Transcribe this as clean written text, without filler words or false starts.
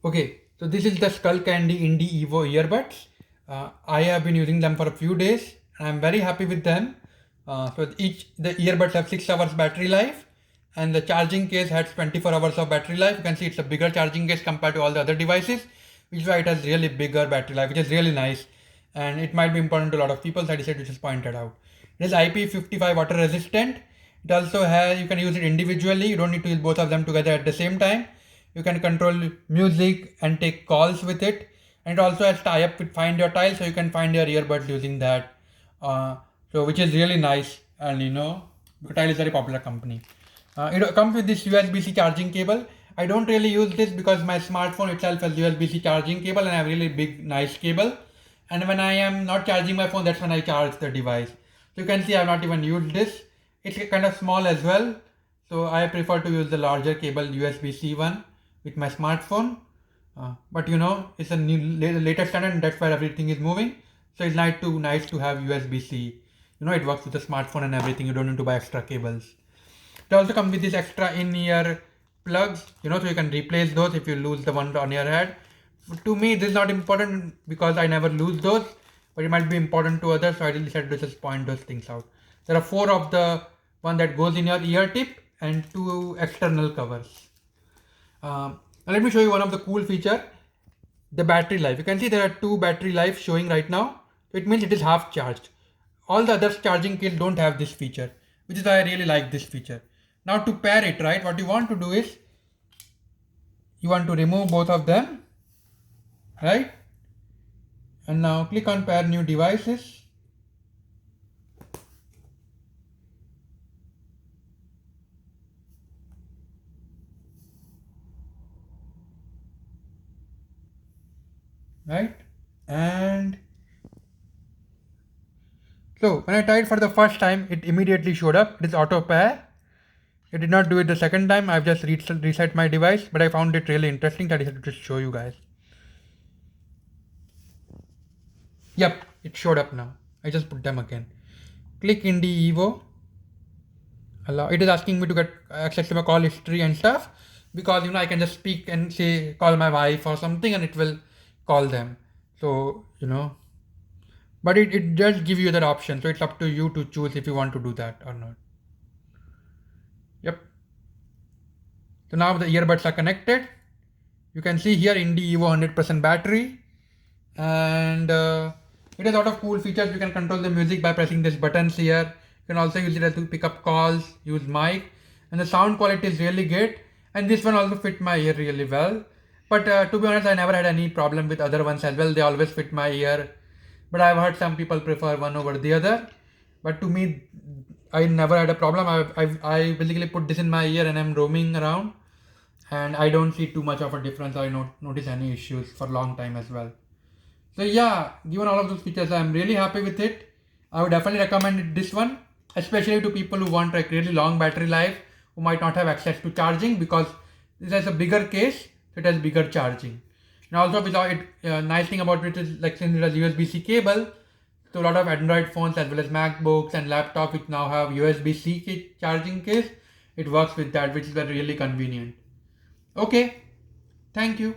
Okay, so this is the Skull Candy Indie Evo earbuds. I have been using them for a few days and I'm very happy with them. So each the earbuds have 6 hours battery life and the charging case has 24 hours of battery life. You can see it's a bigger charging case compared to all the other devices, which is why it has really bigger battery life, which is really nice. And it might be important to a lot of people, so I decided to just point it out. It is IP55 water resistant. It also has, you can use it individually. You don't need to use both of them together at the same time. You can control music and take calls with it. And it also has tie up with Find Your Tile, so you can find your earbuds using that. So which is really nice, and Tile is a very popular company. It comes with this USB-C charging cable. I don't really use this because my smartphone itself has USB-C charging cable and I have really big nice cable. And when I am not charging my phone, that's when I charge the device. So you can see I have not even used this. It's kind of small as well, so I prefer to use the larger cable USB-C one with my smartphone. But it's a new latest standard, and that's where everything is moving. So it's nice to have USB-C. It works with the smartphone and everything. You don't need to buy extra cables. They also come with this extra in-ear plugs, so you can replace those if you lose the one on your head. To me, this is not important because I never lose those, but it might be important to others, so I decided to just point those things out. There are four of the one that goes in your ear tip and two external covers. Now let me show you one of the cool feature, the battery life. You can see there are two battery life showing right now. It means it is half charged. All the other charging kits don't have this feature, which is why I really like this feature. Now to pair it, right, what you want to do is you want to remove both of them, right? And now click on pair new devices. Right? And so when I tried for the first time, it immediately showed up. It is auto pair. It did not do it the second time. I've just reset my device, but I found it really interesting that I decided to just show you guys. Yep, it showed up now. I just put them again. Click Indie Evo. Allow. It is asking me to get access to my call history and stuff because I can just speak and say call my wife or something and it will call them. So but it does give you that option. So it's up to you to choose if you want to do that or not. Yep. So now the earbuds are connected. You can see here Indie Evo 100% battery, and it has a lot of cool features. You can control the music by pressing these buttons here. You can also use it to pick up calls, use mic, and the sound quality is really good. And this one also fit my ear really well. But to be honest, I never had any problem with other ones as well. They always fit my ear. But I've heard some people prefer one over the other. But to me, I never had a problem. I basically put this in my ear and I'm roaming around, and I don't see too much of a difference. I don't notice any issues for a long time as well. So yeah, given all of those features, I'm really happy with it. I would definitely recommend this one, especially to people who want like really long battery life, who might not have access to charging because this has a bigger case, so it has bigger charging. And also without it, nice thing about it is like since it has USB-C cable, so a lot of Android phones as well as MacBooks and laptops which now have USB-C charging case, it works with that, which is really convenient. Okay, thank you.